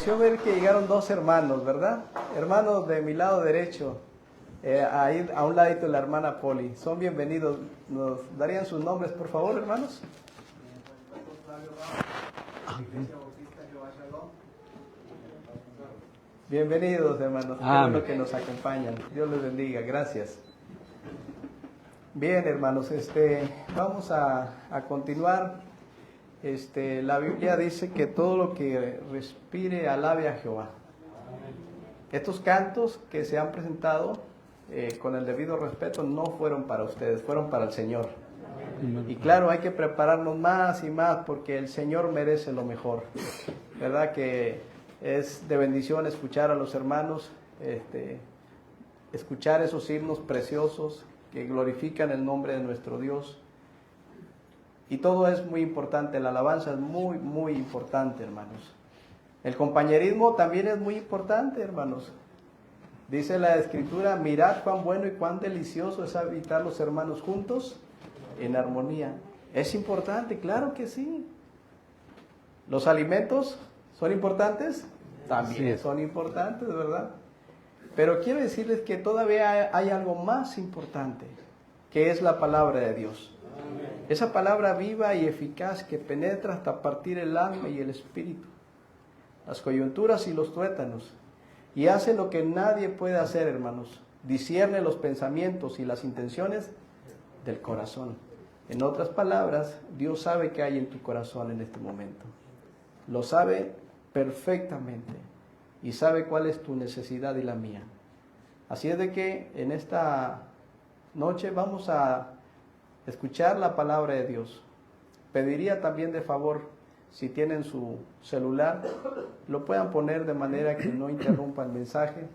pareció ver que llegaron dos hermanos, ¿verdad? Hermanos de mi lado derecho, ahí a un ladito la hermana Poli. Son bienvenidos. ¿Nos darían sus nombres, por favor, hermanos? Bienvenidos, hermanos. Qué bueno que nos acompañan. Dios les bendiga. Gracias. Bien, hermanos, vamos a continuar. La Biblia dice que todo lo que respire alabe a Jehová. Estos cantos que se han presentado con el debido respeto no fueron para ustedes, fueron para el Señor. Y claro, hay que prepararnos más y más porque el Señor merece lo mejor. ¿Verdad que es de bendición escuchar a los hermanos, escuchar esos himnos preciosos que glorifican el nombre de nuestro Dios? Y todo es muy importante, la alabanza es muy, muy importante, hermanos. El compañerismo también es muy importante, hermanos. Dice la Escritura, mirad cuán bueno y cuán delicioso es habitar los hermanos juntos en armonía. ¿Es importante? Claro que sí. ¿Los alimentos son importantes? También son importantes, ¿verdad? Pero quiero decirles que todavía hay algo más importante, que es la palabra de Dios. Esa palabra viva y eficaz que penetra hasta partir el alma y el espíritu, las coyunturas y los tuétanos, y hace lo que nadie puede hacer, hermanos. Discierne los pensamientos y las intenciones del corazón. En otras palabras, Dios sabe qué hay en tu corazón en este momento. Lo sabe perfectamente y sabe cuál es tu necesidad y la mía. Así es de que en esta noche vamos a escuchar la palabra de Dios. Pediría también de favor, si tienen su celular, lo puedan poner de manera que no interrumpa el mensaje.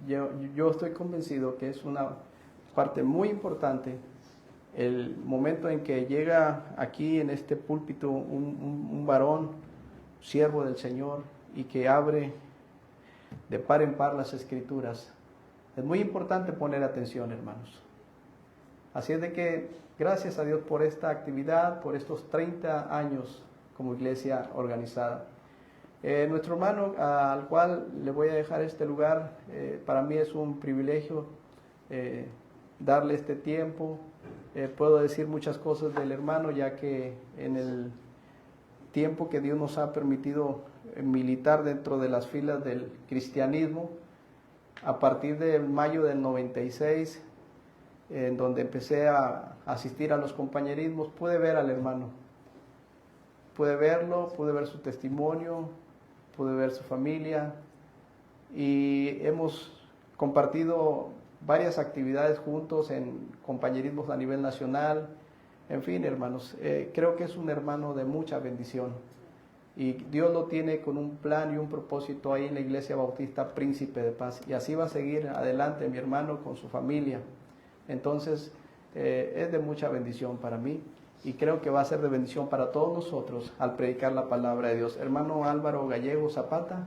Yo estoy convencido que es una parte muy importante el momento en que llega aquí en este púlpito un varón, siervo del Señor, y que abre de par en par las Escrituras. Es muy importante poner atención, hermanos. Así es de que gracias a Dios por esta actividad, por estos 30 años como iglesia organizada. Nuestro hermano al cual le voy a dejar este lugar, para mí es un privilegio darle este tiempo. Puedo decir muchas cosas del hermano, ya que en el tiempo que Dios nos ha permitido militar dentro de las filas del cristianismo, a partir de mayo del 96, en donde empecé a asistir a los compañerismos, pude ver al hermano, pude verlo, pude ver su testimonio, pude ver su familia, y hemos compartido varias actividades juntos en compañerismos a nivel nacional. En fin, hermanos, creo que es un hermano de mucha bendición, y Dios lo tiene con un plan y un propósito ahí en la Iglesia Bautista Príncipe de Paz, y así va a seguir adelante mi hermano con su familia. Entonces, es de mucha bendición para mí, y creo que va a ser de bendición para todos nosotros al predicar la palabra de Dios. Hermano Álvaro Gallego Zapata,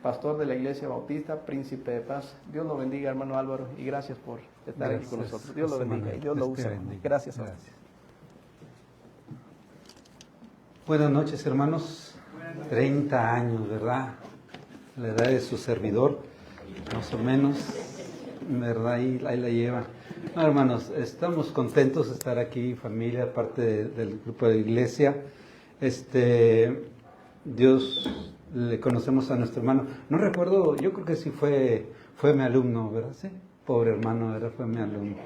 pastor de la Iglesia Bautista Príncipe de Paz. Dios lo bendiga, hermano Álvaro, y gracias por estar aquí con nosotros. Dios lo bendiga y Dios lo use. Gracias a ustedes. Buenas noches, hermanos. 30 años, ¿verdad? La edad de su servidor, más o menos, ¿verdad? Ahí la llevan. No, hermanos, estamos contentos de estar aquí, familia, parte del grupo de iglesia. Dios, le conocemos a nuestro hermano. No recuerdo, yo creo que sí fue mi alumno, ¿verdad? Sí, pobre hermano, ¿verdad? Fue mi alumno,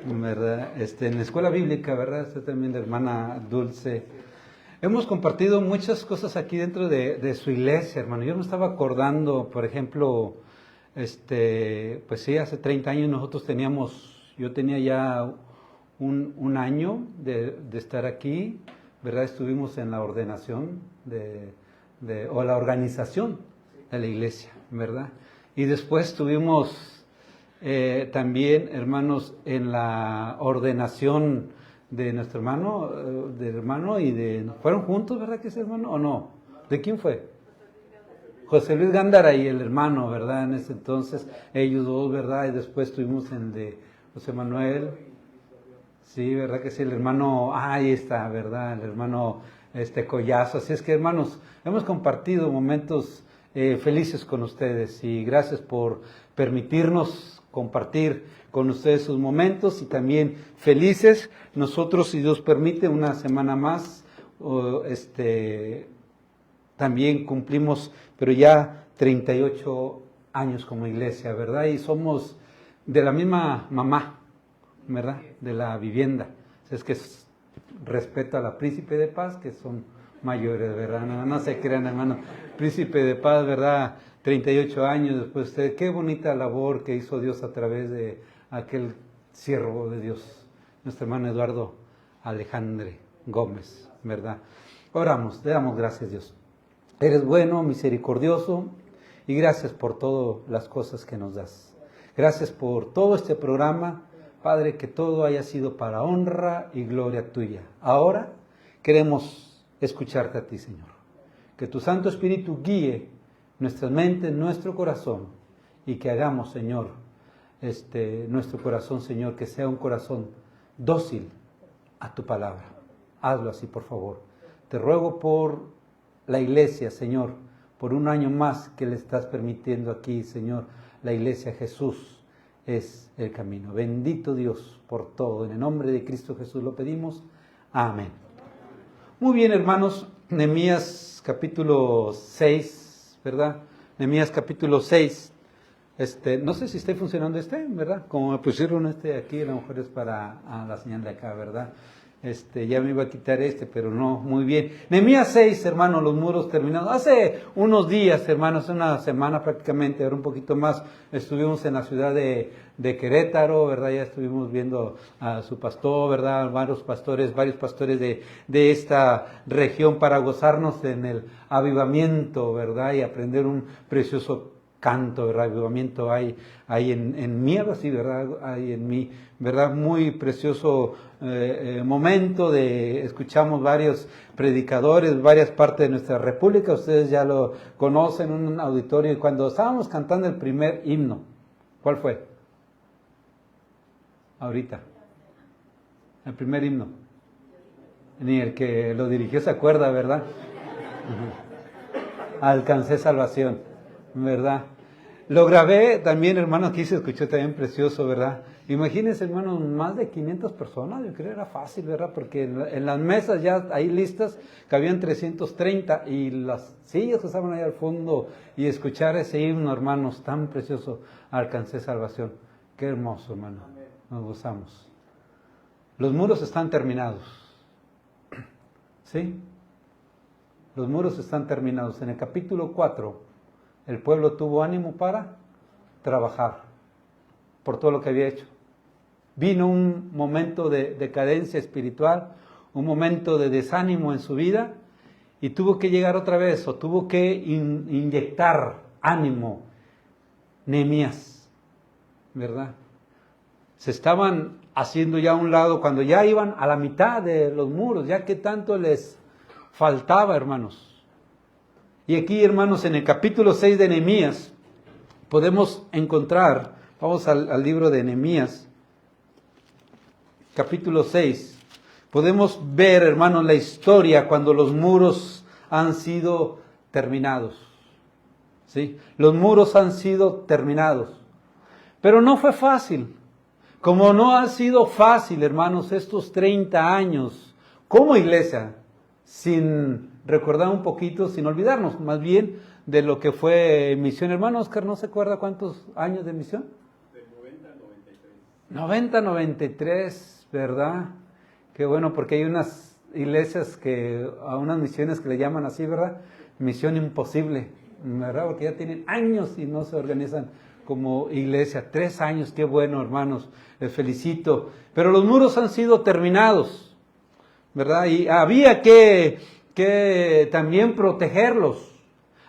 ¿verdad? En la escuela bíblica, ¿verdad? También la hermana Dulce. Hemos compartido muchas cosas aquí dentro de su iglesia, hermano. Yo me estaba acordando, por ejemplo, pues sí, hace 30 años yo tenía ya un año de estar aquí, ¿verdad? Estuvimos en la ordenación o la organización de la iglesia, ¿verdad? Y después estuvimos también, hermanos, en la ordenación de nuestro hermano, ¿fueron juntos, verdad que ese hermano, o no? ¿De quién fue? José Luis Gándara y el hermano, ¿verdad? En ese entonces, ellos dos, ¿verdad? Y después estuvimos en el de José Manuel, sí, ¿verdad que sí? El hermano, ahí está, ¿verdad? El hermano Collazo. Así es que, hermanos, hemos compartido momentos felices con ustedes y gracias por permitirnos compartir con ustedes sus momentos y también felices. Nosotros, si Dios permite, una semana más, también cumplimos, pero ya 38 años como iglesia, ¿verdad? Y somos de la misma mamá, ¿verdad? De la vivienda. Es que respeto a la Príncipe de Paz, que son mayores, ¿verdad? No se crean, hermano. Príncipe de Paz, ¿verdad? 38 años después de usted. Qué bonita labor que hizo Dios a través de aquel siervo de Dios, nuestro hermano Eduardo Alejandre Gómez, ¿verdad? Oramos, le damos gracias, Dios. Eres bueno, misericordioso, y gracias por todas las cosas que nos das. Gracias por todo este programa, Padre, que todo haya sido para honra y gloria tuya. Ahora queremos escucharte a ti, Señor. Que tu Santo Espíritu guíe nuestras mentes, nuestro corazón, y que hagamos, Señor, nuestro corazón, Señor, que sea un corazón dócil a tu palabra. Hazlo así, por favor. Te ruego por la iglesia, Señor, por un año más que le estás permitiendo aquí, Señor. La iglesia Jesús es el camino. Bendito Dios por todo. En el nombre de Cristo Jesús lo pedimos. Amén. Muy bien, hermanos. Nehemías capítulo 6, ¿verdad? Nehemías capítulo 6. No sé si está funcionando ¿verdad? Como me pusieron aquí, a lo mejor es para la señal de acá, ¿verdad? Ya me iba a quitar pero no, muy bien. Nehemías 6, hermanos, los muros terminados. Hace unos días, hermanos, una semana prácticamente, ahora un poquito más, estuvimos en la ciudad de Querétaro, ¿verdad? Ya estuvimos viendo a su pastor, ¿verdad? Varios pastores de esta región para gozarnos en el avivamiento, ¿verdad? Y aprender un precioso canto, ¿verdad? Avivamiento hay en mí, algo así, ¿verdad? Hay en mí, ¿verdad? Muy precioso momento escuchamos varios predicadores, varias partes de nuestra república, ustedes ya lo conocen, un auditorio, y cuando estábamos cantando el primer himno, ¿cuál fue? Ahorita. El primer himno. Ni el que lo dirigió se acuerda, ¿verdad? Alcancé salvación, ¿verdad? Lo grabé también, hermano, aquí se escuchó también precioso, ¿verdad? Imagínense, hermano, más de 500 personas, yo creo era fácil, ¿verdad? Porque en las mesas ya ahí listas cabían 330 y las sillas que estaban ahí al fondo y escuchar ese himno, hermanos, tan precioso, alcancé salvación. Qué hermoso, hermano, nos gozamos. Los muros están terminados, ¿sí? Los muros están terminados. En el capítulo 4, el pueblo tuvo ánimo para trabajar por todo lo que había hecho. Vino un momento de decadencia espiritual, un momento de desánimo en su vida, y tuvo que llegar otra vez, o tuvo que inyectar ánimo Nehemías, ¿verdad? Se estaban haciendo ya a un lado, cuando ya iban a la mitad de los muros, ya que tanto les faltaba, hermanos. Y aquí, hermanos, en el capítulo 6 de Nehemías, podemos encontrar, vamos al libro de Nehemías, capítulo 6, podemos ver, hermanos, la historia cuando los muros han sido terminados. ¿Sí? Los muros han sido terminados. Pero no fue fácil. Como no ha sido fácil, hermanos, estos 30 años como iglesia, sin recordar un poquito, sin olvidarnos más bien de lo que fue misión. Hermano Oscar, ¿no se acuerda cuántos años de misión? De 90 a 93. 90 a 93, ¿verdad? Qué bueno, porque hay unas iglesias a unas misiones que le llaman así, ¿verdad? Misión imposible, ¿verdad? Porque ya tienen años y no se organizan como iglesia. 3 años, qué bueno, hermanos, les felicito. Pero los muros han sido terminados, ¿verdad? Y había que también protegerlos,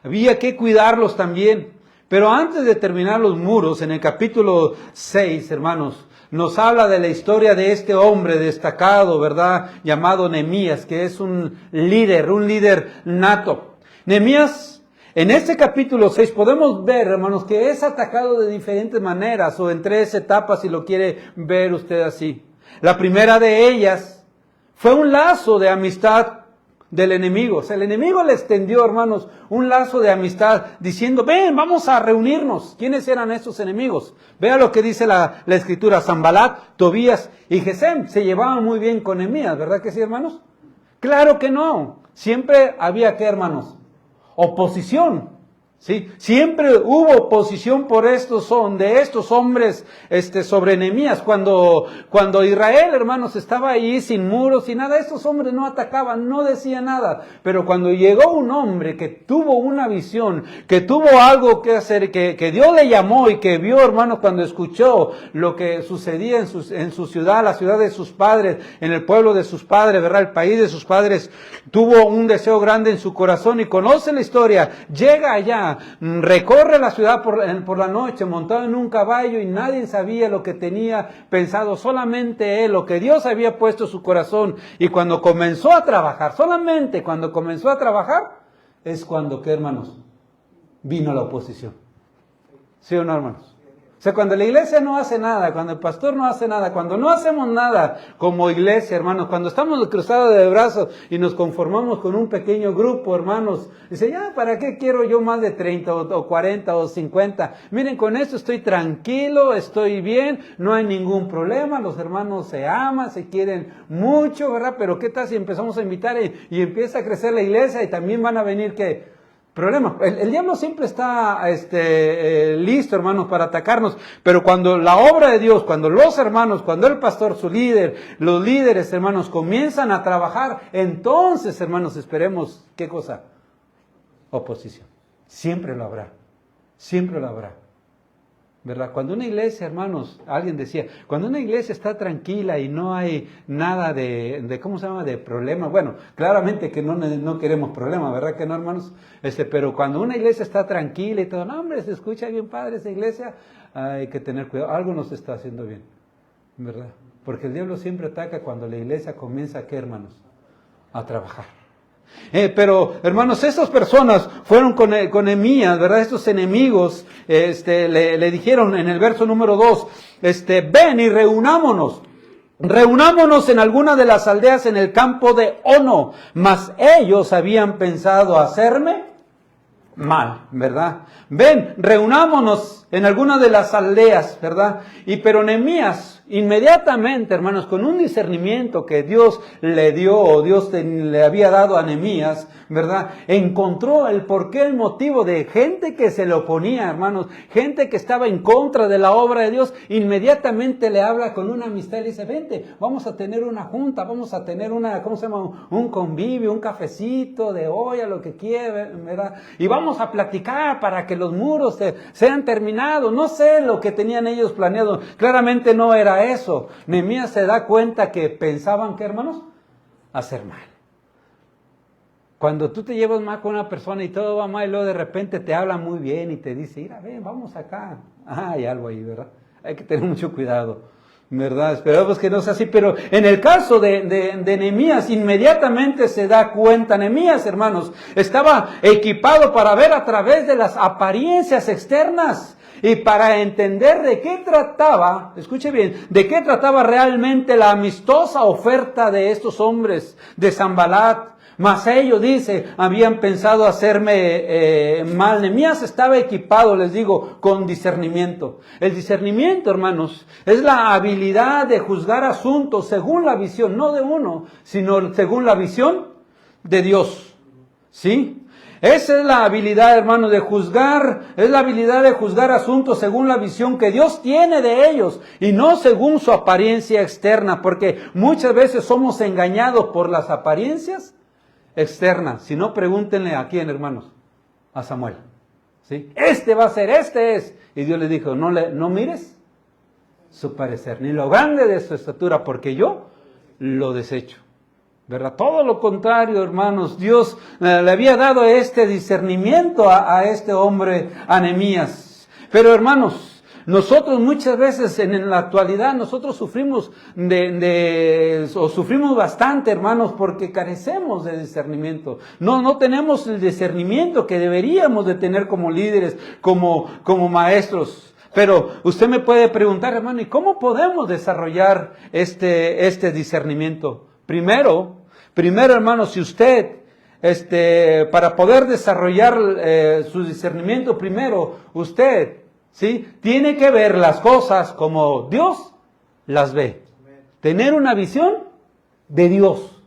había que cuidarlos también. Pero antes de terminar los muros, en el capítulo 6, hermanos, nos habla de la historia de este hombre destacado, ¿verdad? Llamado Nehemías, que es un líder nato. Nehemías, en este capítulo 6 podemos ver, hermanos, que es atacado de diferentes maneras, o en 3 etapas, si lo quiere ver usted así. La primera de ellas fue un lazo de amistad del enemigo. O sea, el enemigo le extendió, hermanos, un lazo de amistad diciendo, ven, vamos a reunirnos. ¿Quiénes eran estos enemigos? Vea lo que dice la escritura. Sanbalat, Tobías y Gesem se llevaban muy bien con Nehemías, ¿verdad que sí, hermanos? Claro que no. Siempre había, ¿qué, hermanos? Oposición. ¿Sí? Siempre hubo oposición de estos hombres sobre Nehemías. Cuando Israel, hermanos, estaba ahí sin muros, sin nada, estos hombres no atacaban, no decían nada. Pero cuando llegó un hombre que tuvo una visión, que tuvo algo que hacer, que Dios le llamó y que vio, hermanos, cuando escuchó lo que sucedía en su ciudad, la ciudad de sus padres, en el pueblo de sus padres, ¿verdad? El país de sus padres, tuvo un deseo grande en su corazón y conoce la historia, llega allá, recorre la ciudad por la noche montado en un caballo y nadie sabía lo que tenía pensado, solamente él, lo que Dios había puesto en su corazón. Y cuando comenzó a trabajar, solamente cuando comenzó a trabajar, es cuando, ¿qué, hermanos? Vino la oposición. ¿Sí o no, hermanos? O sea, cuando la iglesia no hace nada, cuando el pastor no hace nada, cuando no hacemos nada como iglesia, hermanos, cuando estamos cruzados de brazos y nos conformamos con un pequeño grupo, hermanos, dice, ya, ¿para qué quiero yo más de 30 o 40 o 50? Miren, con esto estoy tranquilo, estoy bien, no hay ningún problema, los hermanos se aman, se quieren mucho, ¿verdad? Pero ¿qué tal si empezamos a invitar y empieza a crecer la iglesia y también van a venir que... Problema. El diablo siempre está listo, hermanos, para atacarnos, pero cuando la obra de Dios, cuando los hermanos, cuando el pastor, su líder, los líderes, hermanos, comienzan a trabajar, entonces, hermanos, esperemos, ¿qué cosa? Oposición. Siempre lo habrá. Siempre lo habrá. ¿Verdad? Cuando una iglesia, hermanos, alguien decía, cuando una iglesia está tranquila y no hay nada de ¿cómo se llama? De problema. Bueno, claramente que no queremos problemas, ¿verdad que no, hermanos? Pero cuando una iglesia está tranquila y todo, no, hombre, se escucha bien padre esa iglesia, hay que tener cuidado, algo no se está haciendo bien, ¿verdad? Porque el diablo siempre ataca cuando la iglesia comienza, ¿qué, hermanos? A trabajar. Pero, hermanos, estas personas fueron con Nehemías, ¿verdad? Estos enemigos, le dijeron en el verso número 2, ven y reunámonos en alguna de las aldeas en el campo de Ono, mas ellos habían pensado hacerme mal, ¿verdad? Ven, reunámonos en alguna de las aldeas, ¿verdad? Pero Nehemías, inmediatamente, hermanos, con un discernimiento que Dios le dio, o Dios le había dado a Nehemías, ¿verdad? Encontró el porqué, el motivo de gente que se le oponía, hermanos, gente que estaba en contra de la obra de Dios, inmediatamente le habla con una amistad y le dice, vente, vamos a tener una junta, vamos a tener ¿cómo se llama? Un convivio, un cafecito de olla, lo que quiera, ¿verdad? Y vamos a platicar para que los muros sean terminados. No sé lo que tenían ellos planeado. Claramente no era eso. Nehemías se da cuenta que pensaban, ¿qué, hermanos? Hacer mal. Cuando tú te llevas mal con una persona y todo va mal y luego de repente te habla muy bien y te dice, mira, ven, vamos acá. Hay algo ahí, ¿verdad? Hay que tener mucho cuidado, ¿verdad? Esperamos que no sea así, pero en el caso de Nehemías, inmediatamente se da cuenta. Nehemías, hermanos, estaba equipado para ver a través de las apariencias externas y para entender de qué trataba, escuche bien, de qué trataba realmente la amistosa oferta de estos hombres de Sanbalat. Mas ellos, dice, habían pensado hacerme mal. Nehemías estaba equipado, les digo, con discernimiento. El discernimiento, hermanos, es la habilidad de juzgar asuntos según la visión, no de uno, sino según la visión de Dios. ¿Sí? Esa es la habilidad, hermanos, de juzgar, es la habilidad de juzgar asuntos según la visión que Dios tiene de ellos y no según su apariencia externa, porque muchas veces somos engañados por las apariencias externas. Si no, pregúntenle a quién, hermanos, a Samuel. ¿Sí? Va a ser, es. Y Dios le dijo, no mires su parecer, ni lo grande de su estatura, porque yo lo desecho. ¿Verdad? Todo lo contrario, hermanos. Dios le había dado este discernimiento a este hombre, a Nehemías. Pero, hermanos, nosotros muchas veces en la actualidad nosotros sufrimos sufrimos bastante, hermanos, porque carecemos de discernimiento. No tenemos el discernimiento que deberíamos de tener como líderes, como maestros. Pero usted me puede preguntar, hermano, ¿y cómo podemos desarrollar este discernimiento? Primero, hermano, si usted para poder desarrollar su discernimiento, primero usted, ¿sí?, tiene que ver las cosas como Dios las ve. Tener una visión de Dios.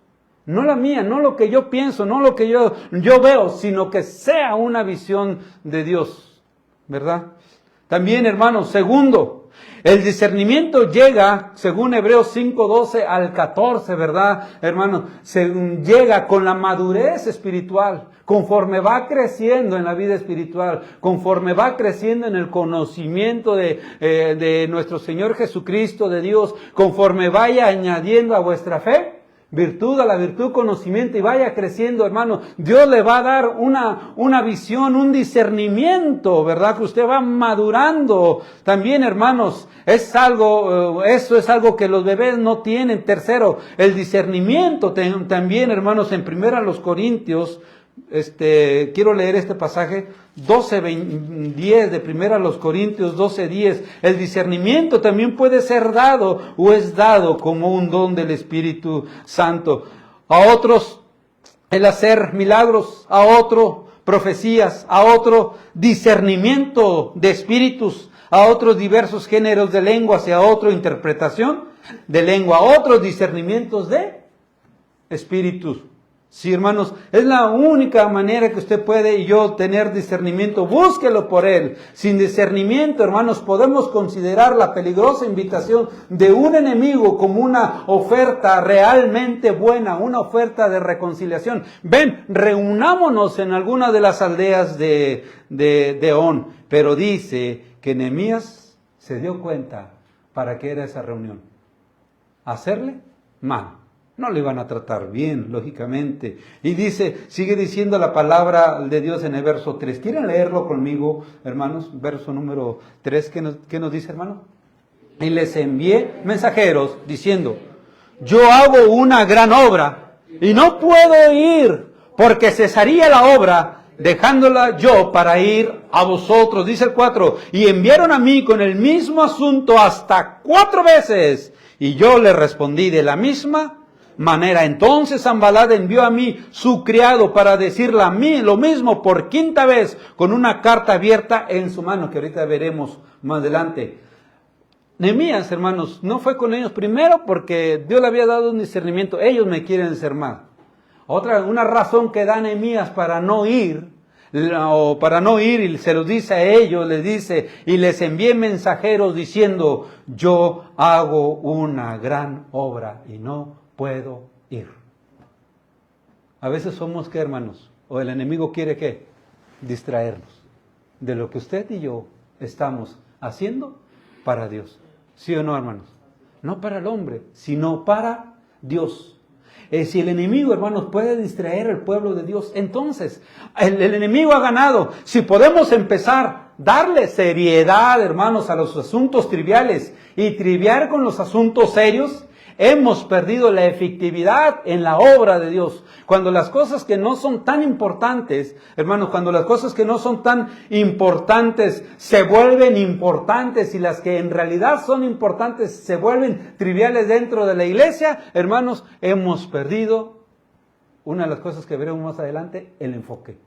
No la mía, no lo que yo pienso, no lo que yo veo, sino que sea una visión de Dios, ¿verdad? También, hermanos, segundo, el discernimiento llega, según Hebreos 5:12 al 14, ¿verdad, hermanos? Llega con la madurez espiritual, conforme va creciendo en la vida espiritual, conforme va creciendo en el conocimiento de nuestro Señor Jesucristo, de Dios, conforme vaya añadiendo a vuestra fe virtud, a la virtud conocimiento, y vaya creciendo, hermano, Dios le va a dar una visión, un discernimiento, ¿verdad? Que usted va madurando. También, hermanos, eso es algo que los bebés no tienen. Tercero, el discernimiento también, hermanos, en 1 Corintios, quiero leer este pasaje, 12:10 de 1 Corintios 12:10. El discernimiento también puede ser dado o es dado como un don del Espíritu Santo. A otros el hacer milagros, a otro profecías, a otro discernimiento de espíritus, a otros diversos géneros de lenguas y a otro interpretación de lengua, a otros discernimientos de espíritus. Sí, hermanos, es la única manera que usted puede y yo tener discernimiento. Búsquelo por él. Sin discernimiento, hermanos, podemos considerar la peligrosa invitación de un enemigo como una oferta realmente buena, una oferta de reconciliación. Ven, reunámonos en alguna de las aldeas de On. Pero dice que Nehemías se dio cuenta para qué era esa reunión. Hacerle mal. No le iban a tratar bien, lógicamente. Y sigue diciendo la palabra de Dios en el verso 3. ¿Quieren leerlo conmigo, hermanos? Verso número 3, ¿qué nos dice, hermano? Y les envié mensajeros diciendo, yo hago una gran obra y no puedo ir, porque cesaría la obra, dejándola yo para ir a vosotros. Dice el 4, y enviaron a mí con el mismo asunto hasta 4 veces. Y yo le respondí de la misma manera. Entonces Sanballat envió a mí su criado para decirle a mí lo mismo por 5ª vez, con una carta abierta en su mano, que ahorita veremos más adelante. Nehemías, hermanos, no fue con ellos primero porque Dios le había dado un discernimiento. Ellos me quieren enfermar. Una razón que da Nehemías para no ir, y se los dice a ellos, les dice, y les envié mensajeros diciendo, yo hago una gran obra y no puedo ir. A veces somos, ¿qué, hermanos? O el enemigo quiere, ¿qué? Distraernos de lo que usted y yo estamos haciendo para Dios. ¿Sí o no, hermanos? No para el hombre, sino para Dios. Si el enemigo, hermanos, puede distraer al pueblo de Dios, entonces el enemigo ha ganado. Si podemos empezar, darle seriedad, hermanos, a los asuntos triviales y triviar con los asuntos serios, hemos perdido la efectividad en la obra de Dios. Cuando las cosas que no son tan importantes, hermanos, cuando las cosas que no son tan importantes se vuelven importantes y las que en realidad son importantes se vuelven triviales dentro de la iglesia, hermanos, hemos perdido una de las cosas que veremos más adelante, el enfoque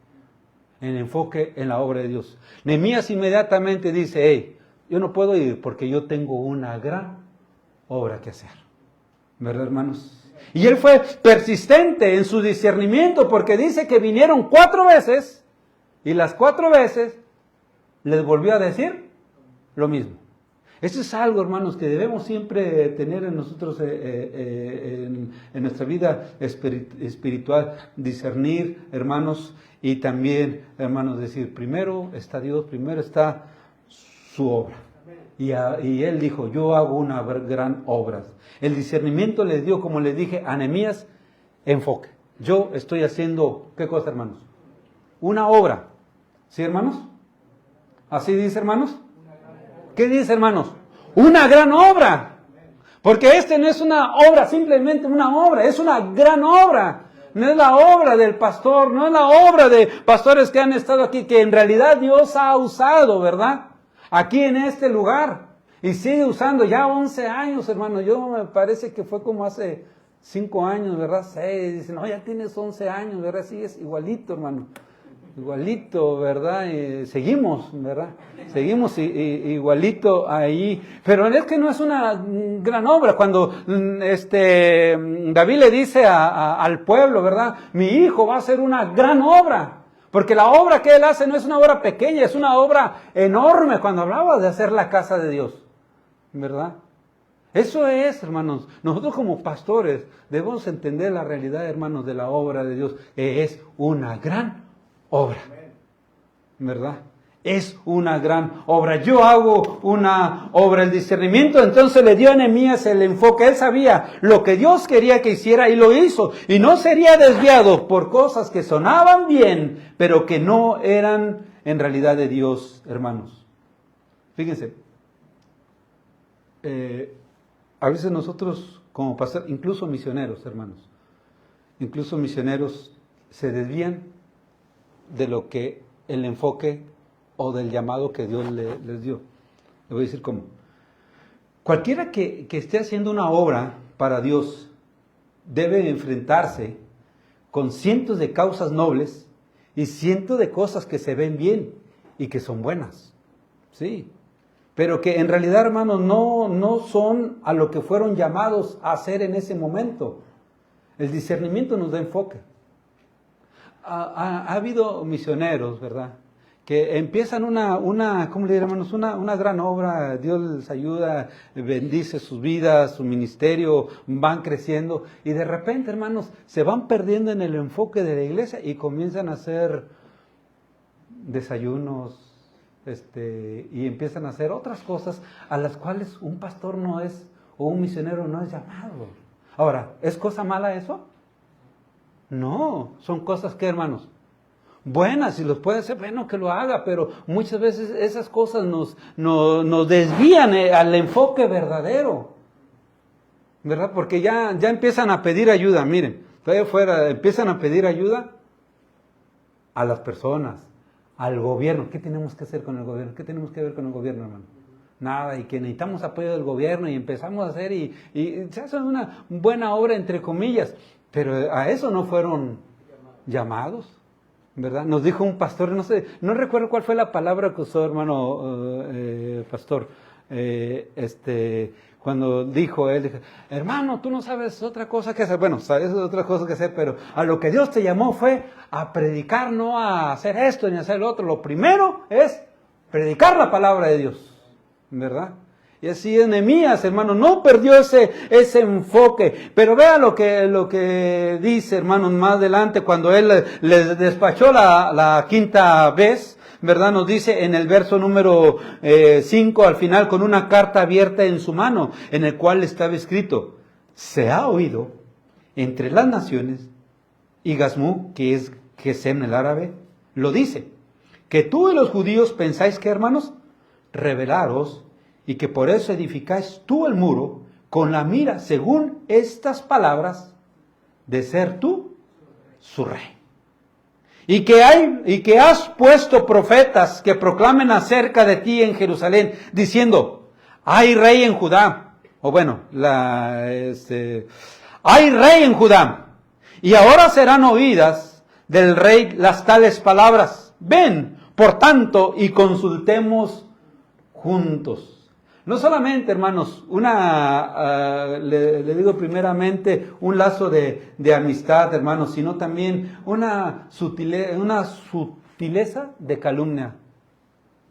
en la obra de Dios. Nehemías inmediatamente dice, hey, yo no puedo ir porque yo tengo una gran obra que hacer. ¿Verdad, hermanos? Y él fue persistente en su discernimiento porque dice que vinieron 4 veces y las 4 veces les volvió a decir lo mismo. Eso es algo, hermanos, que debemos siempre tener en nosotros, en nuestra vida espiritual, discernir, hermanos, y también, hermanos, decir, primero está Dios, primero está su obra. Y él dijo, yo hago una gran obra. El discernimiento le dio, como les dije, a Nehemías, enfoque. Yo estoy haciendo, ¿qué cosa, hermanos? Una obra. ¿Sí, hermanos? ¿Así dice, hermanos? ¿Qué dice, hermanos? Una gran obra. Porque no es una obra, simplemente una obra, es una gran obra. No es la obra del pastor, no es la obra de pastores que han estado aquí, que en realidad Dios ha usado, ¿verdad? Aquí en este lugar. Y sigue usando ya 11 años, hermano. Yo me parece que fue como hace 5 años, ¿verdad? 6, dice, no, ya tienes 11 años, ¿verdad? Sigues igualito, hermano. Igualito, ¿verdad? Seguimos, ¿verdad? Seguimos igualito ahí. Pero es que no es una gran obra. Cuando David le dice al pueblo, ¿verdad? Mi hijo va a hacer una gran obra. Porque la obra que él hace no es una obra pequeña, es una obra enorme. Cuando hablaba de hacer la casa de Dios, ¿verdad? Eso es, hermanos. Nosotros como pastores debemos entender la realidad, hermanos, de la obra de Dios. Que es una gran obra, ¿verdad? Es una gran obra. Yo hago una obra. El discernimiento entonces le dio a Nehemías el enfoque. Él sabía lo que Dios quería que hiciera y lo hizo. Y no sería desviado por cosas que sonaban bien, pero que no eran en realidad de Dios, hermanos. Fíjense, a veces nosotros como pastores, incluso misioneros, hermanos, incluso misioneros se desvían de lo que el enfoque o del llamado que Dios les dio. Le voy a decir cómo. Cualquiera que esté haciendo una obra para Dios debe enfrentarse con cientos de causas nobles y cientos de cosas que se ven bien y que son buenas. Sí. Pero que en realidad, hermanos, no son a lo que fueron llamados a hacer en ese momento. El discernimiento nos da enfoque. Ha habido misioneros, ¿verdad?, que empiezan ¿cómo le diré, hermanos? Una gran obra. Dios les ayuda, bendice sus vidas, su ministerio, van creciendo. Y de repente, hermanos, se van perdiendo en el enfoque de la iglesia y comienzan a hacer desayunos, y empiezan a hacer otras cosas a las cuales un pastor no es, o un misionero no es llamado. Ahora, ¿es cosa mala eso? No, son cosas que, hermanos, buenas, si los puede hacer, bueno, que lo haga, pero muchas veces esas cosas nos desvían al enfoque verdadero, ¿verdad? Porque ya empiezan a pedir ayuda, miren, todavía fuera, empiezan a pedir ayuda a las personas, al gobierno. ¿Qué tenemos que hacer con el gobierno? ¿Qué tenemos que ver con el gobierno, hermano? Nada, y que necesitamos apoyo del gobierno y empezamos a hacer y se hace una buena obra, entre comillas, pero a eso no fueron llamados, ¿verdad? Nos dijo un pastor, no recuerdo cuál fue la palabra que usó, hermano pastor, cuando dijo él, hermano, tú no sabes otra cosa que hacer. Bueno, sabes otra cosa que hacer, pero a lo que Dios te llamó fue a predicar, no a hacer esto ni a hacer lo otro. Lo primero es predicar la palabra de Dios, ¿verdad? Y así Nehemías, hermano, no perdió ese enfoque. Pero vea lo que dice, hermanos, más adelante, cuando él les despachó la quinta vez, ¿verdad? Nos dice en el verso número 5, al final, con una carta abierta en su mano, en el cual estaba escrito: se ha oído entre las naciones, y Gazmú, que es Gesem el árabe, lo dice, que tú y los judíos pensáis que, hermanos, rebelaros, y que por eso edificáis tú el muro, con la mira, según estas palabras, de ser tú su rey. Y que has puesto profetas que proclamen acerca de ti en Jerusalén, diciendo: hay rey en Judá. O bueno, hay rey en Judá. Y ahora serán oídas del rey las tales palabras. Ven, por tanto, y consultemos juntos. No solamente, hermanos, le digo primeramente, un lazo de amistad, hermanos, sino también una sutileza de calumnia,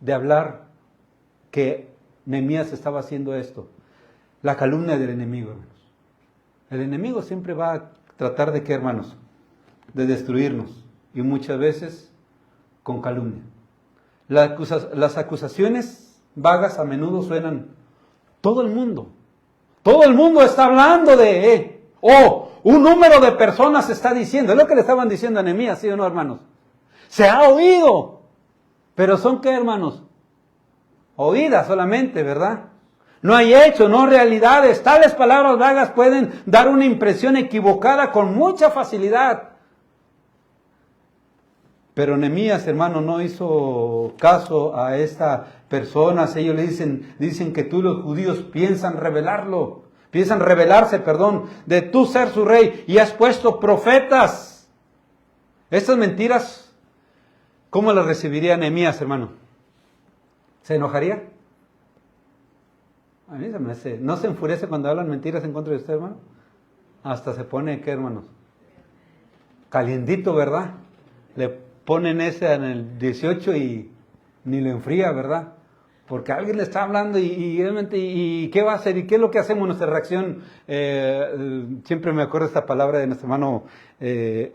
de hablar que Nehemías estaba haciendo esto. La calumnia del enemigo, hermanos. El enemigo siempre va a tratar de, ¿qué, hermanos? De destruirnos, y muchas veces con calumnia. Las acusaciones vagas a menudo suenan: todo el mundo está hablando de, un número de personas está diciendo, es lo que le estaban diciendo a Nehemías, ¿sí o no, hermanos? Se ha oído, pero son, ¿qué, hermanos? Oídas solamente, ¿verdad? No hay hecho, no realidades. Tales palabras vagas pueden dar una impresión equivocada con mucha facilidad. Pero Nehemías, hermano, no hizo caso a esta persona. Ellos le dicen que tú, los judíos, piensan rebelarlo. Empiezan a rebelarse, de tú ser su rey. Y has puesto profetas. Estas mentiras, ¿cómo las recibiría Nehemías, hermano? ¿Se enojaría? A mí se me hace, ¿no se enfurece cuando hablan mentiras en contra de usted, hermano? Hasta se pone, ¿qué, hermanos? Calientito, ¿verdad? Le ponen ese en el 18 y ni lo enfría, ¿verdad? Porque alguien le está hablando y ¿qué va a hacer? ¿Y qué es lo que hacemos? Nuestra reacción, siempre me acuerdo esta palabra de nuestro hermano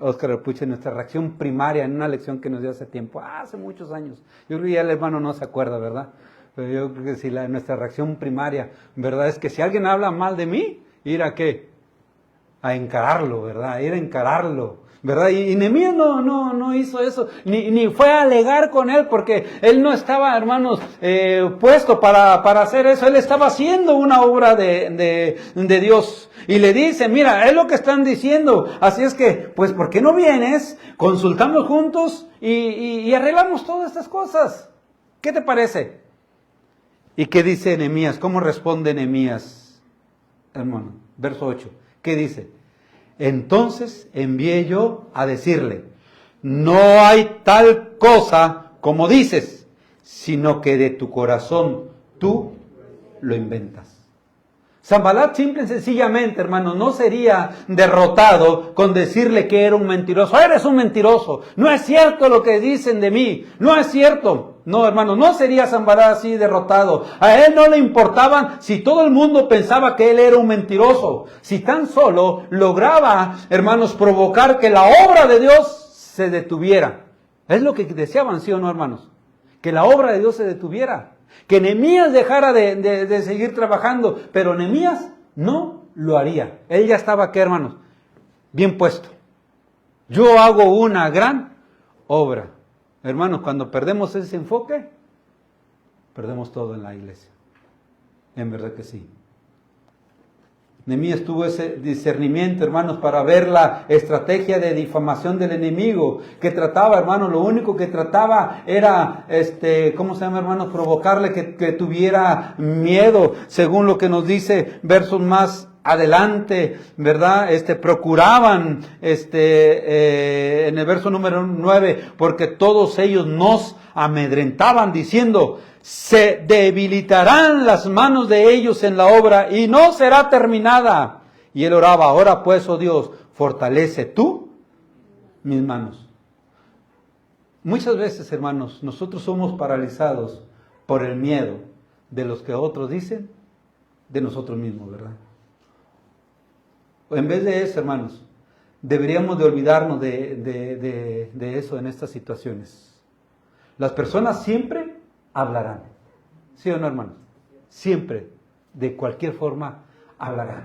Óscar Alpuche, nuestra reacción primaria en una lección que nos dio hace tiempo, hace muchos años. Yo creo que ya el hermano no se acuerda, ¿verdad? Pero yo creo que si nuestra reacción primaria, ¿verdad? Es que si alguien habla mal de mí, ir a ¿qué? A encararlo, ¿verdad? Ir a encararlo, ¿verdad? Y Nehemías no hizo eso, ni fue a alegar con él, porque él no estaba, hermanos, puesto para hacer eso. Él estaba haciendo una obra de Dios. Y le dice, mira, es lo que están diciendo. Así es que, pues, ¿por qué no vienes? Consultamos juntos y arreglamos todas estas cosas. ¿Qué te parece? ¿Y qué dice Nehemías? ¿Cómo responde Nehemías, hermano? Verso 8. ¿Qué dice? Entonces envié yo a decirle, no hay tal cosa como dices, sino que de tu corazón tú lo inventas. Sanballat simple y sencillamente, hermano, no sería derrotado con decirle que era un mentiroso. Eres un mentiroso. No es cierto lo que dicen de mí. No es cierto. No, hermano, no sería Sanballat así derrotado. A él no le importaban si todo el mundo pensaba que él era un mentiroso. Si tan solo lograba, hermanos, provocar que la obra de Dios se detuviera. Es lo que deseaban, ¿sí o no, hermanos? Que la obra de Dios se detuviera. Que Nehemías dejara de seguir trabajando, pero Nehemías no lo haría. Él ya estaba, ¿qué, hermanos? Bien puesto. Yo hago una gran obra. Hermanos, cuando perdemos ese enfoque, perdemos todo en la iglesia. En verdad que sí. Nehemías tuvo ese discernimiento, hermanos, para ver la estrategia de difamación del enemigo, que trataba, hermanos, lo único que trataba era, ¿cómo se llama, hermanos? Provocarle que tuviera miedo, según lo que nos dice versos más adelante, ¿verdad? Procuraban, en el verso número 9, porque todos ellos nos amedrentaban diciendo, se debilitarán las manos de ellos en la obra y no será terminada. Y él oraba, ahora pues, oh Dios, fortalece tú mis manos. Muchas veces, hermanos, nosotros somos paralizados por el miedo de los que otros dicen de nosotros mismos, ¿verdad? En vez de eso, hermanos, deberíamos de olvidarnos de eso en estas situaciones. Las personas siempre hablarán. ¿Sí o no, hermanos? Siempre, de cualquier forma, hablarán.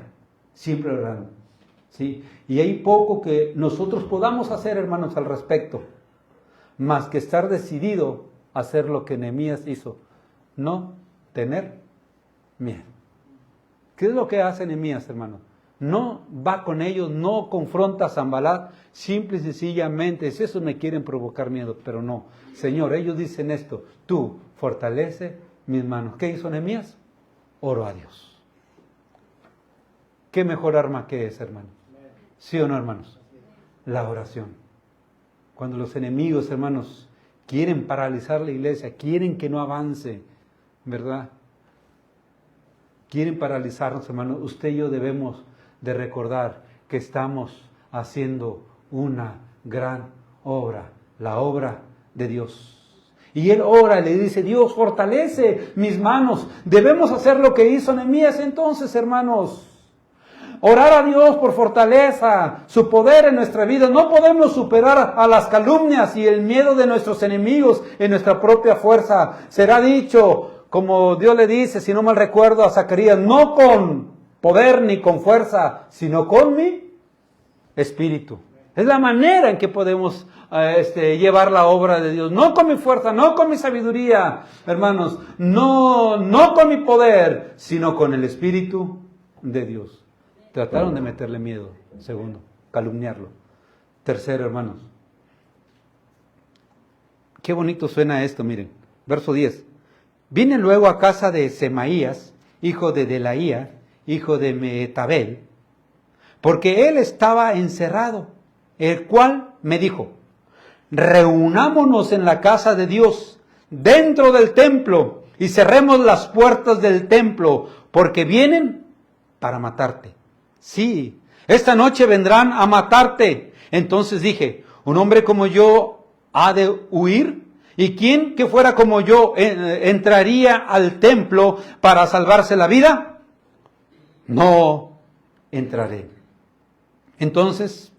Siempre hablarán. ¿Sí? Y hay poco que nosotros podamos hacer, hermanos, al respecto, más que estar decidido a hacer lo que Nehemías hizo. No tener miedo. ¿Qué es lo que hace Nehemías, hermanos? No va con ellos, no confronta a Sanballat, simple y sencillamente, si eso me quieren provocar miedo, pero no. Señor, ellos dicen esto, tú fortalece mis manos. ¿Qué hizo Nehemías? Oró a Dios. ¿Qué mejor arma que es, hermano? ¿Sí o no, hermanos? La oración. Cuando los enemigos, hermanos, quieren paralizar la iglesia, quieren que no avance, ¿verdad? Quieren paralizarnos, hermanos. Usted y yo debemos de recordar que estamos haciendo una gran obra, la obra de Dios. Y él ora y le dice, Dios, fortalece mis manos. Debemos hacer lo que hizo Nehemías entonces, hermanos. Orar a Dios por fortaleza, su poder en nuestra vida. No podemos superar a las calumnias y el miedo de nuestros enemigos en nuestra propia fuerza. Será dicho, como Dios le dice, si no mal recuerdo, a Zacarías, no con poder ni con fuerza, sino con mi espíritu. Es la manera en que podemos llevar la obra de Dios. No con mi fuerza, no con mi sabiduría, hermanos. No con mi poder, sino con el Espíritu de Dios. Trataron de meterle miedo. Segundo, calumniarlo. Tercero, hermanos. Qué bonito suena esto, miren. Verso 10. Vine luego a casa de Semaías, hijo de Delaía, hijo de Mehetabel, porque él estaba encerrado, el cual me dijo, reunámonos en la casa de Dios, dentro del templo, y cerremos las puertas del templo, porque vienen para matarte. Sí, esta noche vendrán a matarte. Entonces dije, ¿un hombre como yo ha de huir? ¿Y quién que fuera como yo entraría al templo para salvarse la vida? No entraré. Entonces,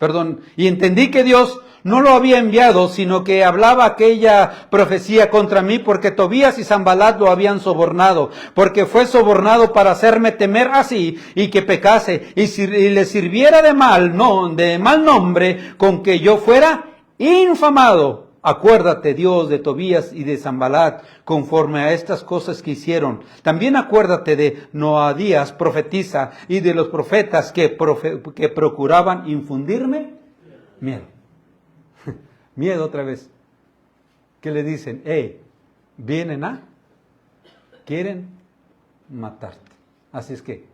y entendí que Dios no lo había enviado, sino que hablaba aquella profecía contra mí, porque Tobías y Sanbalat lo habían sobornado, porque fue sobornado para hacerme temer así, y que pecase, y le sirviera de mal nombre, con que yo fuera infamado. Acuérdate, Dios, de Tobías y de Sanbalat, conforme a estas cosas que hicieron. También acuérdate de Noadías, profetisa, y de los profetas que procuraban infundirme miedo. Miedo otra vez. Que le dicen, quieren matarte. Así es que,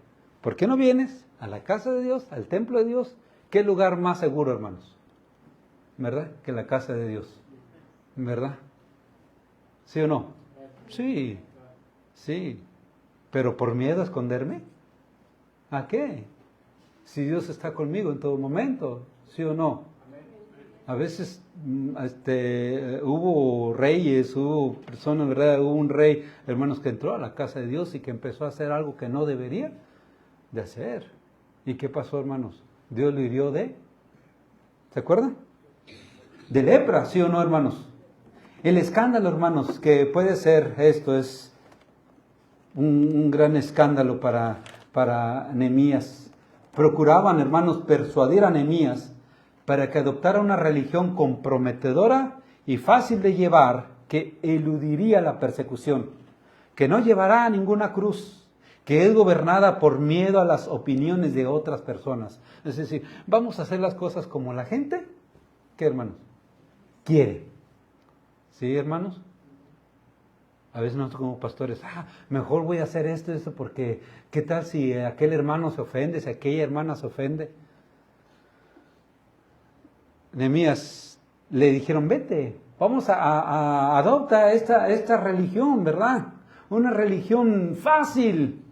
¿por qué no vienes a la casa de Dios, al templo de Dios? ¿Qué lugar más seguro, hermanos? ¿Verdad? Que la casa de Dios. ¿Verdad? ¿Sí o no? Sí, sí. Pero por miedo a esconderme. ¿A qué? Si Dios está conmigo en todo momento, ¿sí o no? A veces hubo reyes, hubo personas, ¿verdad? Hubo un rey, hermanos, que entró a la casa de Dios y que empezó a hacer algo que no debería de hacer. ¿Y qué pasó, hermanos? Dios lo hirió ¿se acuerdan? De lepra, ¿sí o no, hermanos? El escándalo, hermanos, que puede ser esto, es un gran escándalo para Nehemías. Procuraban, hermanos, persuadir a Nehemías para que adoptara una religión comprometedora y fácil de llevar, que eludiría la persecución, que no llevará a ninguna cruz, que es gobernada por miedo a las opiniones de otras personas. Es decir, vamos a hacer las cosas como la gente, ¿qué, hermanos? Quiere. ¿Sí, hermanos? A veces nosotros como pastores, mejor voy a hacer esto, porque ¿qué tal si aquel hermano se ofende, si aquella hermana se ofende? Nehemías le dijeron, vete, vamos a adopta esta religión, ¿verdad? Una religión fácil,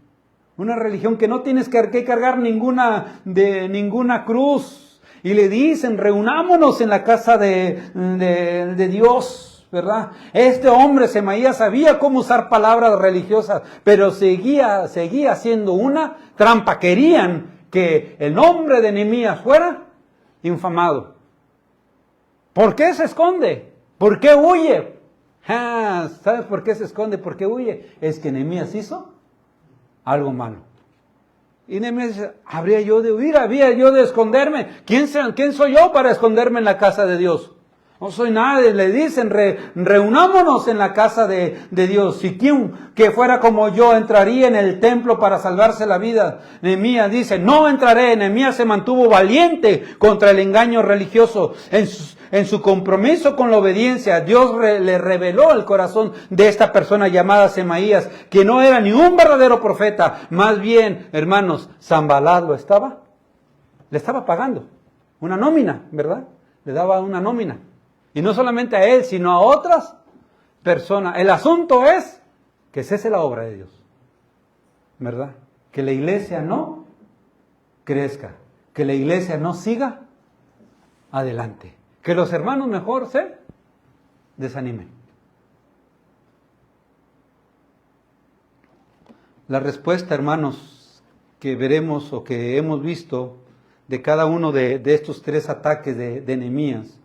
una religión que no tienes que cargar ninguna cruz. Y le dicen, reunámonos en la casa de Dios, ¿verdad? Este hombre, Semaías, sabía cómo usar palabras religiosas, pero seguía haciendo una trampa. Querían que el nombre de Nehemías fuera infamado. ¿Por qué se esconde? ¿Por qué huye? ¿Sabes por qué se esconde? ¿Por qué huye? Es que Nehemías hizo algo malo. Y Nehemías dice, ¿habría yo de huir? ¿Había yo de esconderme? ¿Quién soy yo para esconderme en la casa de Dios? No soy nadie. Le dicen, reunámonos en la casa de Dios. Si quien que fuera como yo entraría en el templo para salvarse la vida. Nehemías dice, no entraré. Nehemías se mantuvo valiente contra el engaño religioso. En su compromiso con la obediencia, Dios le reveló el corazón de esta persona llamada Semaías, que no era ni un verdadero profeta. Más bien, hermanos, Sanbalat le estaba pagando una nómina, ¿verdad? Le daba una nómina. Y no solamente a él, sino a otras personas. El asunto es que cese la obra de Dios, ¿verdad? Que la iglesia no crezca, que la iglesia no siga adelante. Que los hermanos mejor se desanimen. La respuesta, hermanos, que veremos o que hemos visto de cada uno de estos tres ataques de Nehemías,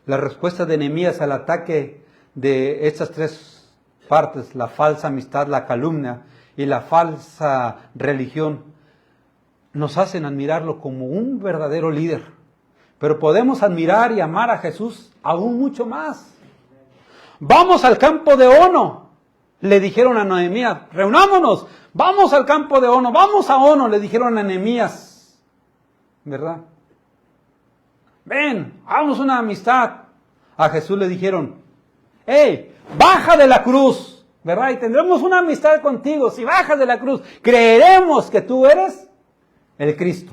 la respuesta de Nehemías al ataque de estas tres partes, la falsa amistad, la calumnia y la falsa religión, nos hacen admirarlo como un verdadero líder. Pero podemos admirar y amar a Jesús aún mucho más. Vamos al campo de Ono, le dijeron a Nehemías, reunámonos, vamos al campo de Ono, vamos a Ono, le dijeron a Nehemías, ¿verdad? Ven, hagamos una amistad. A Jesús le dijeron, baja de la cruz, ¿verdad? Y tendremos una amistad contigo. Si bajas de la cruz, creeremos que tú eres el Cristo.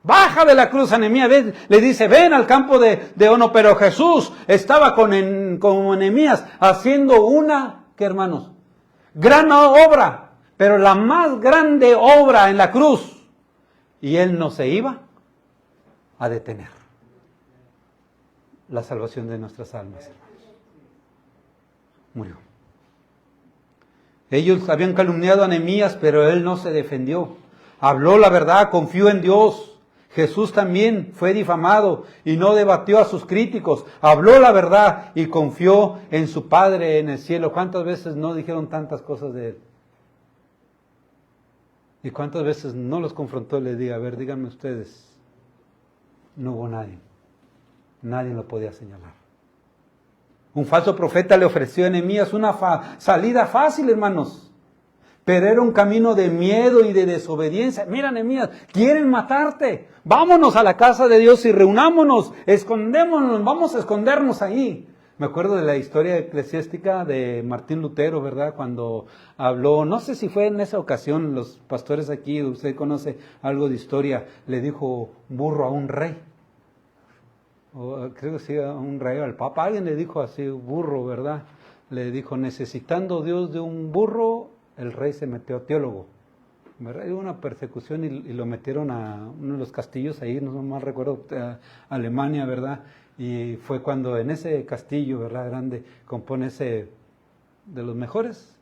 Baja de la cruz a Nehemías, le dice, ven al campo de Ono, pero Jesús estaba con Nehemías haciendo una, ¿qué hermanos? Gran obra, pero la más grande obra en la cruz. Y él no se iba a detener. La salvación de nuestras almas, hermanos. Murió. Ellos habían calumniado a Nehemías, pero él no se defendió. Habló la verdad, confió en Dios. Jesús también fue difamado y no debatió a sus críticos. Habló la verdad y confió en su Padre en el cielo. ¿Cuántas veces no dijeron tantas cosas de él? ¿Y cuántas veces no los confrontó y les dijo, a ver, díganme ustedes? No hubo nadie. Nadie lo podía señalar. Un falso profeta le ofreció a Nehemías una salida fácil, hermanos. Pero era un camino de miedo y de desobediencia. Mira, Nehemías, quieren matarte. Vámonos a la casa de Dios y reunámonos. Escondémonos, vamos a escondernos ahí. Me acuerdo de la historia eclesiástica de Martín Lutero, ¿verdad? Cuando habló, no sé si fue en esa ocasión, los pastores aquí, usted conoce algo de historia, le dijo burro a un rey. O, creo que sí, a un rey, al papa. Alguien le dijo así, burro, ¿verdad? Le dijo, necesitando Dios de un burro, el rey se metió teólogo, ¿verdad? Hubo una persecución y lo metieron a uno de los castillos ahí, no mal recuerdo, Alemania, ¿verdad? Y fue cuando en ese castillo, ¿verdad? Grande, compone ese de los mejores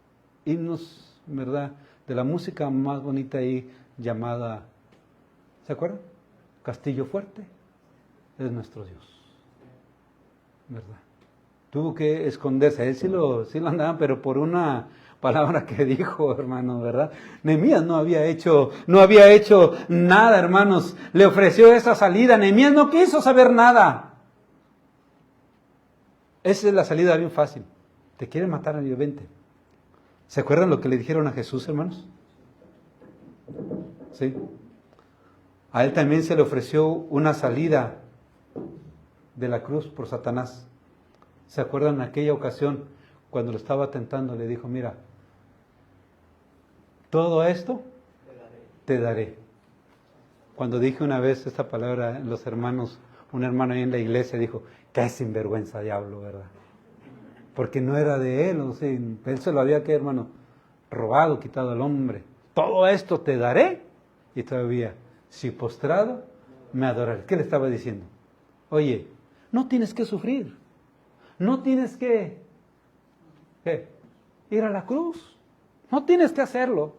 himnos, ¿verdad? De la música más bonita ahí, llamada, ¿se acuerdan? Castillo fuerte es nuestro Dios, ¿verdad? Tuvo que esconderse, él sí lo andaban, pero por una palabra que dijo, hermano, ¿verdad? Nehemías no había hecho nada, hermanos. Le ofreció esa salida. Nehemías no quiso saber nada. Esa es la salida bien fácil. Te quieren matar, vente. ¿Se acuerdan lo que le dijeron a Jesús, hermanos? Sí. A él también se le ofreció una salida de la cruz por Satanás. ¿Se acuerdan en aquella ocasión cuando lo estaba tentando? Le dijo, mira, todo esto te daré. Cuando dije una vez esta palabra, los hermanos, un hermano ahí en la iglesia dijo, qué sinvergüenza diablo, ¿verdad? Porque no era de él, o sea, él se lo había, ¿qué, hermano? Robado, quitado al hombre. Todo esto te daré. Y todavía, si postrado, me adoraré. ¿Qué le estaba diciendo? Oye, no tienes que sufrir. No tienes que ir a la cruz. No tienes que hacerlo.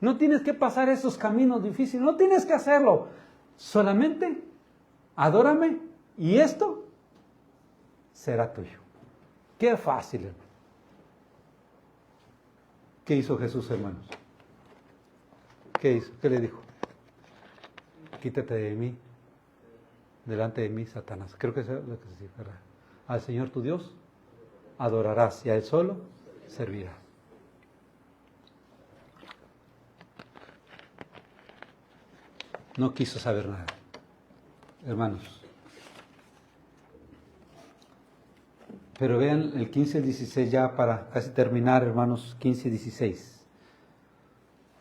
No tienes que pasar esos caminos difíciles. No tienes que hacerlo. Solamente adórame y esto será tuyo. Qué fácil, hermano. ¿Qué hizo Jesús, hermanos? ¿Qué hizo? ¿Qué le dijo? Quítate de mí, delante de mí, Satanás. Creo que eso es lo que se dice, ¿verdad? Al Señor tu Dios adorarás y a Él solo servirás. No quiso saber nada, hermanos. Pero vean el 15 y 16 ya para casi terminar, hermanos, 15 y 16.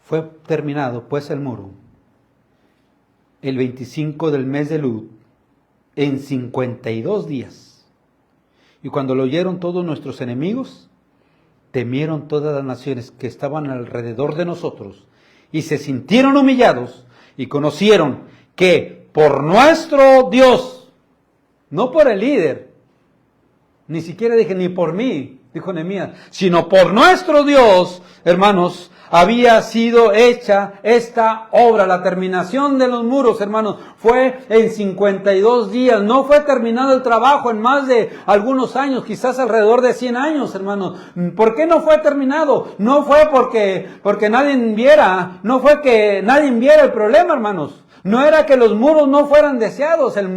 Fue terminado pues el muro el 25 del mes de Lud en 52 días. Y cuando lo oyeron todos nuestros enemigos, temieron todas las naciones que estaban alrededor de nosotros y se sintieron humillados y conocieron que por nuestro Dios, no por el líder, ni siquiera dije ni por mí, dijo Nehemías, sino por nuestro Dios, hermanos, había sido hecha esta obra. La terminación de los muros, hermanos, fue en 52 días. No fue terminado el trabajo en más de algunos años, quizás alrededor de 100 años, hermanos. ¿Por qué no fue terminado? No fue porque nadie viera, no fue que nadie viera el problema, hermanos. No era que los muros no fueran deseados, el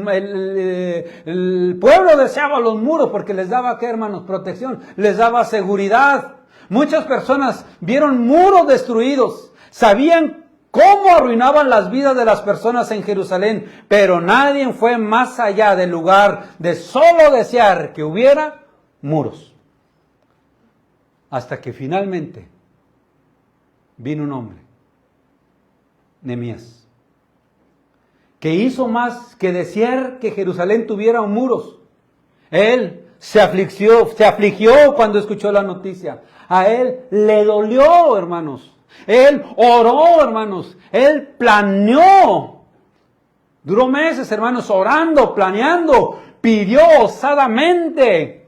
pueblo deseaba los muros porque les daba, ¿qué, hermanos? Protección, les daba seguridad. Muchas personas vieron muros destruidos, sabían cómo arruinaban las vidas de las personas en Jerusalén, pero nadie fue más allá del lugar de solo desear que hubiera muros. hasta que finalmente vino un hombre, Nehemías, que hizo más que desear que Jerusalén tuviera muros. Él se afligió cuando escuchó la noticia. A él le dolió, hermanos. Él oró, hermanos. Él planeó. Duró meses, hermanos, orando, planeando. Pidió osadamente: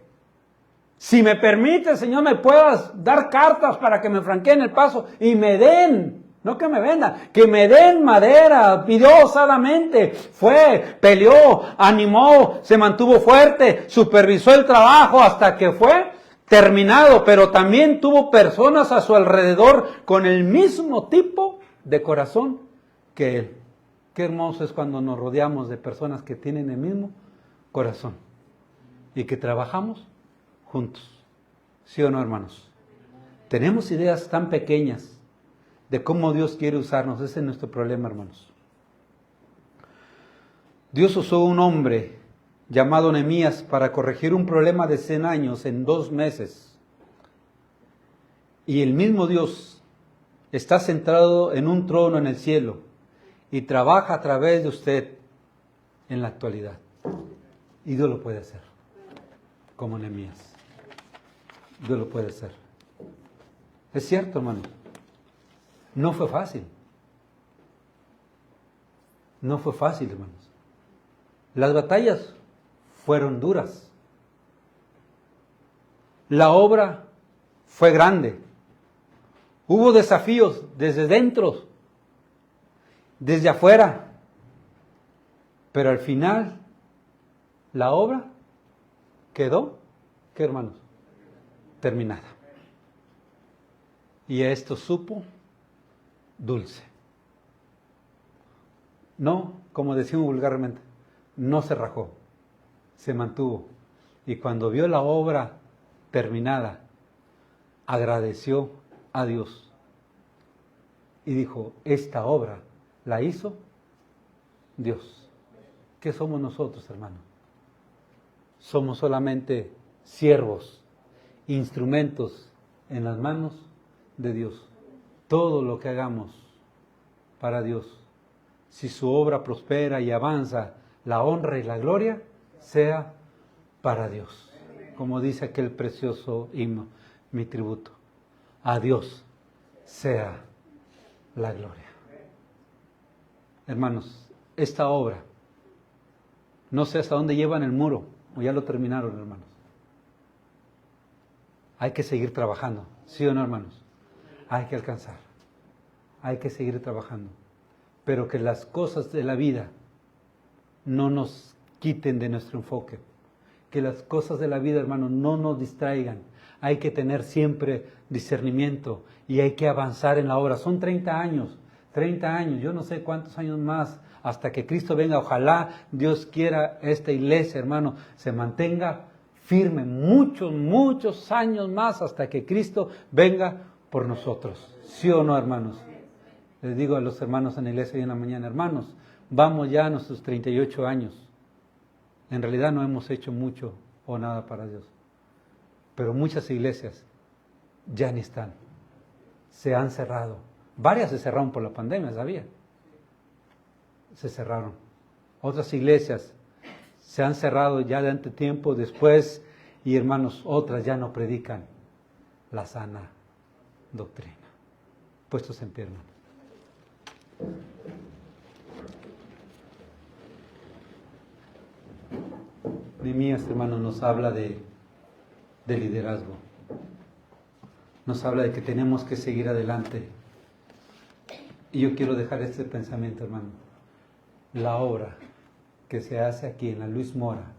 si me permite, Señor, me puedas dar cartas para que me franqueen el paso y me den, no que me vendan, que me den madera. Pidió osadamente, fue, peleó, animó, se mantuvo fuerte, supervisó el trabajo hasta que fue terminado, pero también tuvo personas a su alrededor con el mismo tipo de corazón que él. Qué hermoso es cuando nos rodeamos de personas que tienen el mismo corazón y que trabajamos juntos. ¿Sí o no, hermanos? Tenemos ideas tan pequeñas de cómo Dios quiere usarnos. Ese es nuestro problema, hermanos. Dios usó un hombre llamado Nehemías para corregir un problema de 100 años en 2 meses. Y el mismo Dios está sentado en un trono en el cielo y trabaja a través de usted en la actualidad. Y Dios lo puede hacer, como Nehemías. Dios lo puede hacer. Es cierto, hermano. No fue fácil. No fue fácil, hermanos. Las batallas fueron duras. La obra fue grande. Hubo desafíos desde dentro, desde afuera. Pero al final, la obra quedó, ¿qué, hermanos? Terminada. Y a esto supo dulce. No, como decimos vulgarmente, no se rajó, se mantuvo. Y cuando vio la obra terminada, agradeció a Dios. Y dijo: esta obra la hizo Dios. ¿Qué somos nosotros, hermanos? Somos solamente siervos, instrumentos en las manos de Dios. Todo lo que hagamos para Dios, si su obra prospera y avanza, la honra y la gloria sea para Dios. Como dice aquel precioso himno, mi tributo. A Dios sea la gloria. Hermanos, esta obra, no sé hasta dónde llevan el muro, o ya lo terminaron, hermanos. Hay que seguir trabajando, ¿sí o no, hermanos? Hay que alcanzar, hay que seguir trabajando, pero que las cosas de la vida no nos quiten de nuestro enfoque, que las cosas de la vida, hermanos, no nos distraigan. Hay que tener siempre discernimiento y hay que avanzar en la obra. Son 30 años, yo no sé cuántos años más hasta que Cristo venga. Ojalá Dios quiera esta iglesia, hermano, se mantenga firme muchos años más hasta que Cristo venga por nosotros. ¿Sí o no, hermanos? Les digo a los hermanos en la iglesia hoy en la mañana: hermanos, vamos ya a nuestros 38 años. En realidad no hemos hecho mucho o nada para Dios. Pero muchas iglesias ya ni están. Se han cerrado. Varias se cerraron por la pandemia, ¿sabía? Se cerraron. Otras iglesias se han cerrado ya de ante tiempo después, y hermanos, otras ya no predican la sana doctrina. Puestos en pie, hermanos. Nehemías, hermanos, nos habla de liderazgo. Nos habla de que tenemos que seguir adelante. Y yo quiero dejar este pensamiento, hermano. La obra que se hace aquí en la Luis Mora,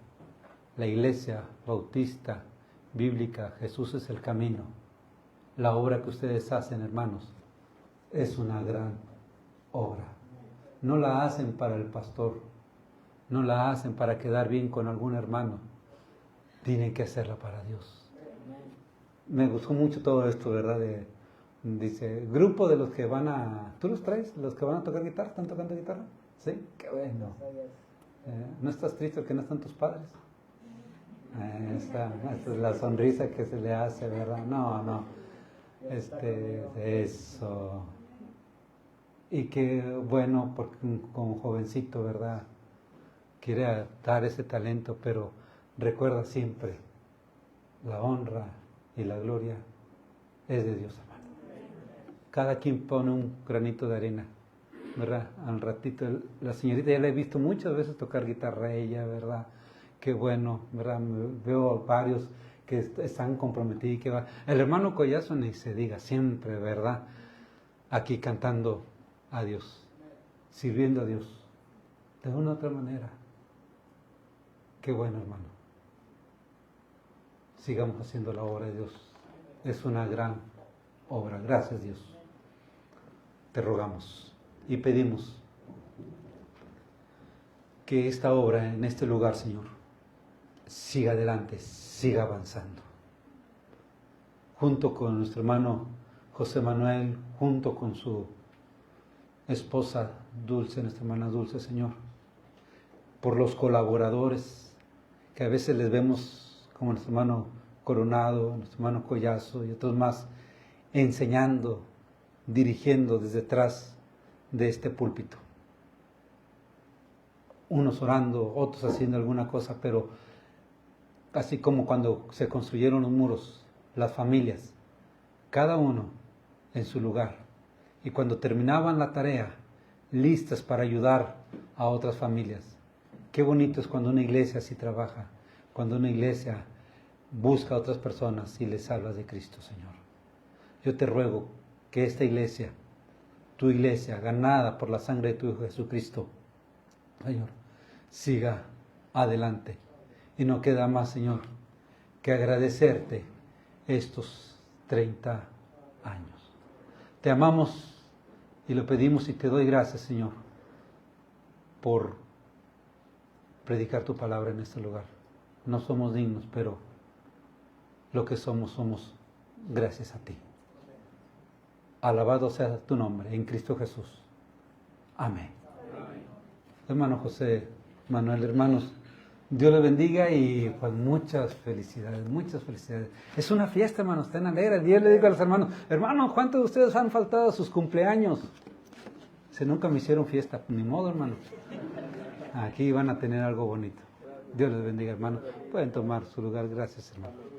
la Iglesia Bautista Bíblica Jesús es el Camino, la obra que ustedes hacen, hermanos, es una gran obra. No la hacen para el pastor, no la hacen para quedar bien con algún hermano, tienen que hacerla para Dios. Me gustó mucho todo esto, ¿verdad? Dice, grupo de los que van a... ¿Tú los traes? ¿Los que van a tocar guitarra? ¿Están tocando guitarra? ¿Sí? ¡Qué bueno! ¿No estás triste porque no están tus padres? Esta es la sonrisa que se le hace, ¿verdad? No. Eso. Y qué bueno, porque como jovencito, ¿verdad? Quiere dar ese talento, pero recuerda siempre, la honra y la gloria es de Dios, hermano. Cada quien pone un granito de arena, ¿verdad? Al ratito, la señorita ya la he visto muchas veces tocar guitarra ella, ¿verdad? Qué bueno, ¿verdad? Veo varios que están comprometidos y que va. El hermano Collazo ni se diga, siempre, ¿verdad? Aquí cantando a Dios, sirviendo a Dios, de una u otra manera. Qué bueno, hermano. Sigamos haciendo la obra de Dios. Es una gran obra. Gracias, Dios. Te rogamos y pedimos que esta obra en este lugar, Señor, siga adelante, siga avanzando. Junto con nuestro hermano José Manuel, junto con su esposa Dulce, nuestra hermana Dulce, Señor, por los colaboradores que a veces les vemos como nuestro hermano Coronado, nuestro hermano Collazo y otros más, enseñando, dirigiendo desde atrás de este púlpito. Unos orando, otros haciendo alguna cosa, pero así como cuando se construyeron los muros, las familias, cada uno en su lugar. Y cuando terminaban la tarea, listas para ayudar a otras familias. Qué bonito es cuando una iglesia así trabaja, cuando una iglesia busca a otras personas y les habla de Cristo, Señor. Yo te ruego que esta iglesia, tu iglesia, ganada por la sangre de tu Hijo Jesucristo, Señor, siga adelante. Y no queda más, Señor, que agradecerte estos 30 años. Te amamos y lo pedimos y te doy gracias, Señor, por predicar tu palabra en este lugar. No somos dignos, pero lo que somos gracias a ti. Alabado sea tu nombre, en Cristo Jesús. Amén. Hermano José Manuel, hermanos, Dios les bendiga y pues muchas felicidades, muchas felicidades. Es una fiesta, hermanos, estén alegres. Dios le digo a los hermanos, hermanos, ¿cuántos de ustedes han faltado a sus cumpleaños? Si nunca me hicieron fiesta, ni modo, hermanos. Aquí van a tener algo bonito. Dios les bendiga, hermanos. Pueden tomar su lugar. Gracias, hermano.